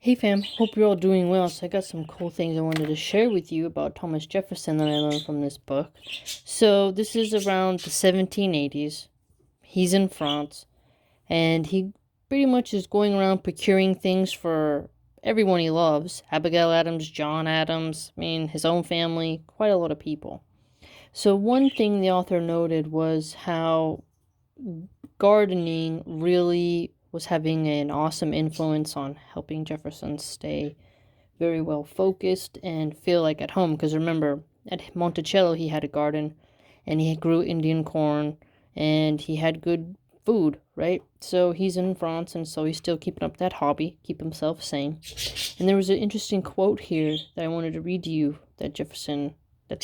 Hey fam, hope you're all doing well. So I got some cool things I wanted to share with you about Thomas Jefferson that I learned from this book. So this is around the 1780s. He's in France, and he pretty much is going around procuring things for everyone he loves. Abigail Adams, John Adams, his own family, quite a lot of people. So one thing the author noted was how gardening really was having an awesome influence on helping Jefferson stay very well focused and feel like at home. Because remember, at Monticello, he had a garden and he grew Indian corn and he had good food, right? So he's in France, and so he's still keeping up that hobby, keep himself sane. And there was an interesting quote here that I wanted to read to you that's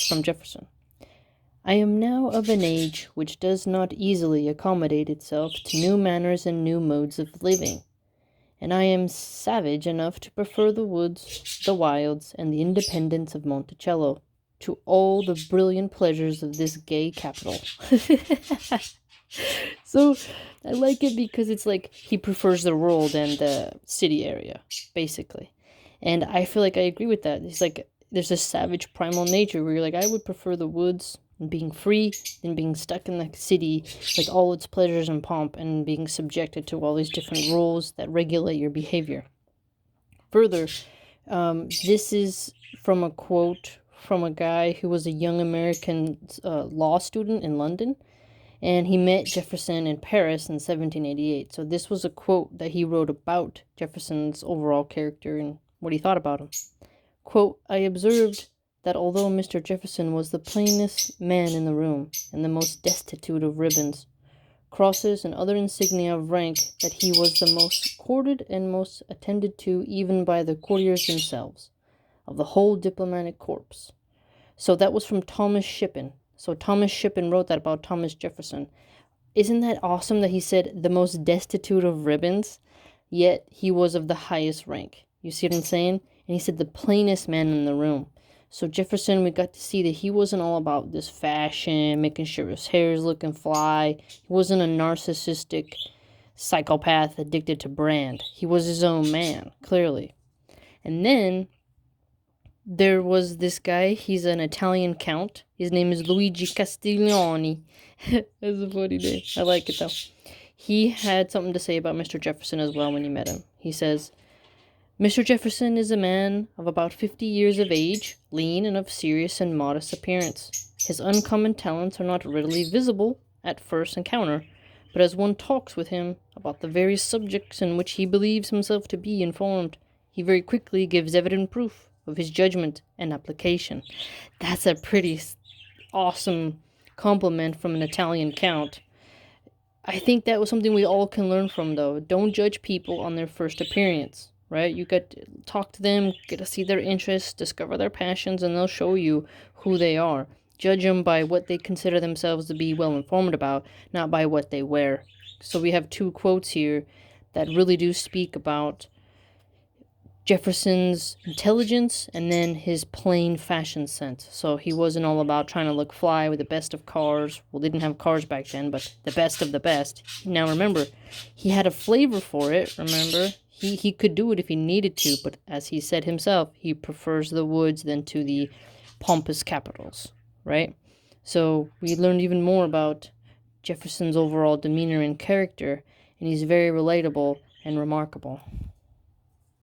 from Jefferson. I am now of an age which does not easily accommodate itself to new manners and new modes of living, and I am savage enough to prefer the woods, the wilds, and the independence of Monticello to all the brilliant pleasures of this gay capital. So I like it because it's like he prefers the rural than the city area, basically. And I feel like I agree with that. It's like there's a savage primal nature where you're like, I would prefer the woods and being free than being stuck in the city, like all its pleasures and pomp, and being subjected to all these different rules that regulate your behavior. Further, this is from a quote from a guy who was a young American law student in London, and he met Jefferson in Paris in 1788. So this was a quote that he wrote about Jefferson's overall character and what he thought about him. Quote, I observed that although Mr. Jefferson was the plainest man in the room, and the most destitute of ribbons, crosses, and other insignia of rank, that he was the most courted and most attended to even by the courtiers themselves, of the whole diplomatic corps. So that was from Thomas Shippen. So Thomas Shippen wrote that about Thomas Jefferson. Isn't that awesome that he said the most destitute of ribbons, yet he was of the highest rank? You see what I'm saying? And he said the plainest man in the room. So Jefferson, we got to see that he wasn't all about this fashion, making sure his hair is looking fly. He wasn't a narcissistic psychopath addicted to brand. He was his own man, clearly. And then there was this guy. He's an Italian count. His name is Luigi Castiglioni. That's a funny name. I like it, though. He had something to say about Mr. Jefferson as well when he met him. He says, Mr. Jefferson is a man of about 50 years of age, lean and of serious and modest appearance. His uncommon talents are not readily visible at first encounter, but as one talks with him about the various subjects in which he believes himself to be informed, he very quickly gives evident proof of his judgment and application. That's a pretty awesome compliment from an Italian count. I think that was something we all can learn from, though. Don't judge people on their first appearance. Right? You get to talk to them, get to see their interests, discover their passions, and they'll show you who they are. Judge them by what they consider themselves to be well informed about, not by what they wear. So we have two quotes here that really do speak about Jefferson's intelligence and then his plain fashion sense. So he wasn't all about trying to look fly with the best of cars. Well, they didn't have cars back then, but the best of the best. Now remember, he had a flavor for it, remember? He could do it if he needed to, but as he said himself, he prefers the woods than to the pompous capitals, right? So we learned even more about Jefferson's overall demeanor and character, and he's very relatable and remarkable.